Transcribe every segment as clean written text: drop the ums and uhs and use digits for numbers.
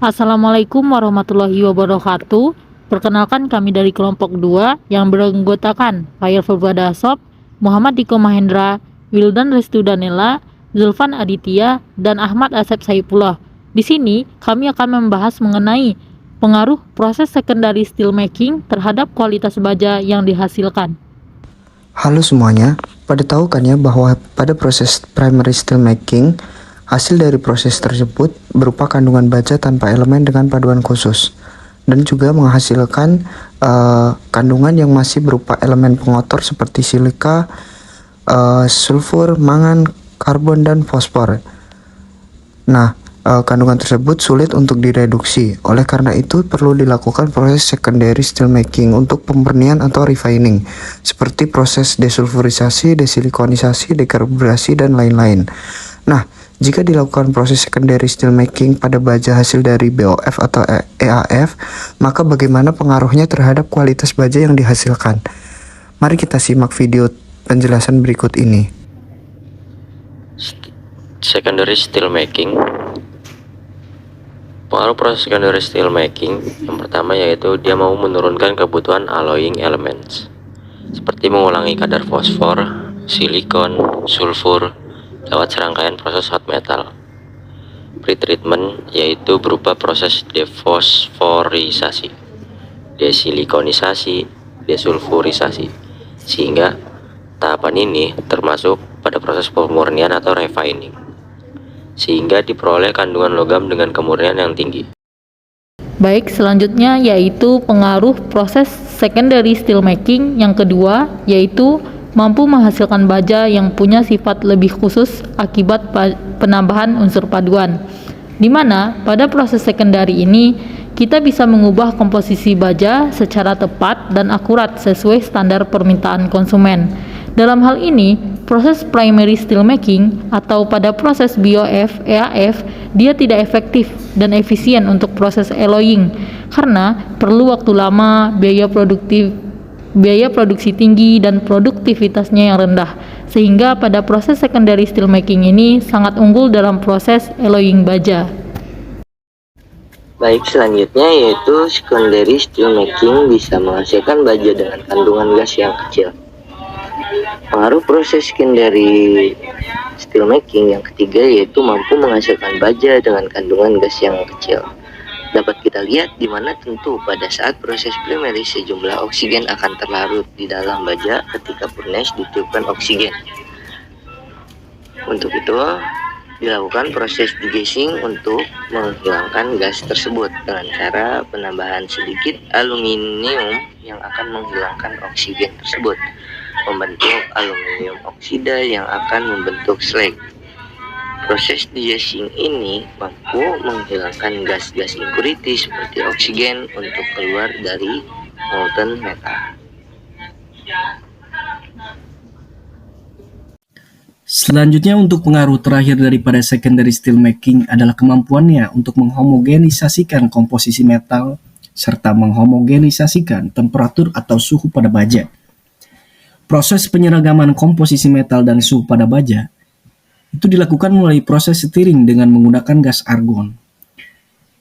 Assalamualaikum warahmatullahi wabarakatuh. Perkenalkan kami dari kelompok 2 yang beranggotakan Fayal Furbadasop, Muhammad Diko Mahendra, Wildan Restu Danela, Zulfan Aditya, dan Ahmad Asep Saipullah. Di sini kami akan membahas mengenai pengaruh proses secondary steelmaking terhadap kualitas baja yang dihasilkan. Halo semuanya, pada tahu kan ya bahwa pada proses primary steelmaking, hasil dari proses tersebut berupa kandungan baja tanpa elemen dengan paduan khusus, dan juga menghasilkan kandungan yang masih berupa elemen pengotor seperti silika, sulfur, mangan, karbon, dan fosfor. Nah, kandungan tersebut sulit untuk direduksi. Oleh karena itu, perlu dilakukan proses secondary steelmaking untuk pemurnian atau refining, seperti proses desulfurisasi, desilikonisasi, dekarburasi, dan lain-lain. Nah, jika dilakukan proses secondary steelmaking pada baja hasil dari BOF atau EAF, maka bagaimana pengaruhnya terhadap kualitas baja yang dihasilkan? Mari kita simak video penjelasan berikut ini. Secondary steelmaking. Pengaruh proses secondary steelmaking yang pertama yaitu dia mau menurunkan kebutuhan alloying elements seperti mengulangi kadar fosfor, silikon, sulfur lewat serangkaian proses hot metal. Pretreatment yaitu berupa proses defosforisasi, desilikonisasi, desulfurisasi, sehingga tahapan ini termasuk pada proses pemurnian atau refining, sehingga diperoleh kandungan logam dengan kemurnian yang tinggi. Baik, selanjutnya yaitu pengaruh proses secondary steelmaking yang kedua, yaitu mampu menghasilkan baja yang punya sifat lebih khusus akibat penambahan unsur paduan, di mana pada proses secondary ini kita bisa mengubah komposisi baja secara tepat dan akurat sesuai standar permintaan konsumen. Dalam hal ini, proses primary steelmaking atau pada proses BOF, EAF, dia tidak efektif dan efisien untuk proses alloying karena perlu waktu lama, biaya produksi tinggi, dan produktivitasnya yang rendah, sehingga pada proses secondary steelmaking ini sangat unggul dalam proses alloying baja. Baik, selanjutnya yaitu secondary steelmaking bisa menghasilkan baja dengan kandungan gas yang kecil. Pengaruh proses secondary steelmaking yang ketiga yaitu mampu menghasilkan baja dengan kandungan gas yang kecil. Dapat kita lihat di mana tentu pada saat proses primary sejumlah oksigen akan terlarut di dalam baja ketika furnace ditiupkan oksigen. Untuk itu dilakukan proses degassing untuk menghilangkan gas tersebut dengan cara penambahan sedikit aluminium yang akan menghilangkan oksigen tersebut, membentuk aluminium oksida yang akan membentuk slag. Proses degassing ini mampu menghilangkan gas-gas impurity seperti oksigen untuk keluar dari molten metal. Selanjutnya, untuk pengaruh terakhir daripada secondary steelmaking adalah kemampuannya untuk menghomogenisasikan komposisi metal serta menghomogenisasikan temperatur atau suhu pada baja. Proses penyeragaman komposisi metal dan suhu pada baja itu dilakukan melalui proses stirring dengan menggunakan gas argon.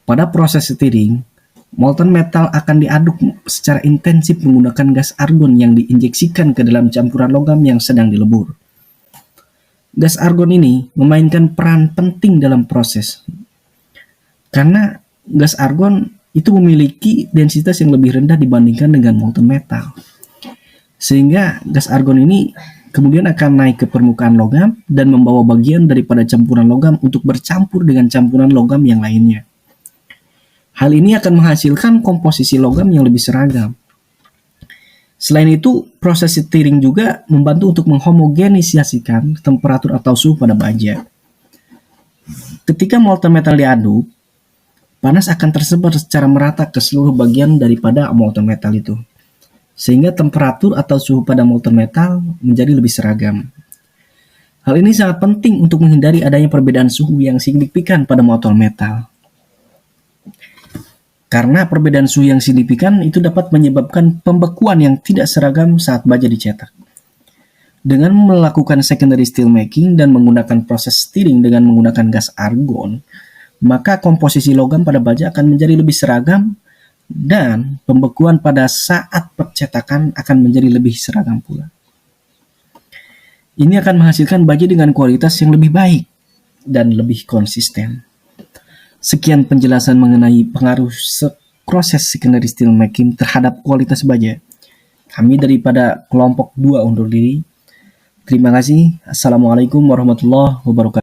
Pada proses stirring, molten metal akan diaduk secara intensif menggunakan gas argon yang diinjeksikan ke dalam campuran logam yang sedang dilebur. Gas argon ini memainkan peran penting dalam proses, karena gas argon itu memiliki densitas yang lebih rendah dibandingkan dengan molten metal. Sehingga gas argon ini kemudian akan naik ke permukaan logam dan membawa bagian daripada campuran logam untuk bercampur dengan campuran logam yang lainnya. Hal ini akan menghasilkan komposisi logam yang lebih seragam. Selain itu, proses stirring juga membantu untuk menghomogenisasikan temperatur atau suhu pada baja. Ketika molten metal diaduk, panas akan tersebar secara merata ke seluruh bagian daripada molten metal itu, sehingga temperatur atau suhu pada molten metal menjadi lebih seragam. Hal ini sangat penting untuk menghindari adanya perbedaan suhu yang signifikan pada molten metal. Karena perbedaan suhu yang signifikan itu dapat menyebabkan pembekuan yang tidak seragam saat baja dicetak. Dengan melakukan secondary steelmaking dan menggunakan proses stirring dengan menggunakan gas argon, maka komposisi logam pada baja akan menjadi lebih seragam dan pembekuan pada saat percetakan akan menjadi lebih seragam pula. Ini akan menghasilkan baja dengan kualitas yang lebih baik dan lebih konsisten. Sekian penjelasan mengenai pengaruh proses secondary steel making terhadap kualitas baja. Kami daripada kelompok 2 undur diri. Terima kasih. Assalamualaikum warahmatullahi wabarakatuh.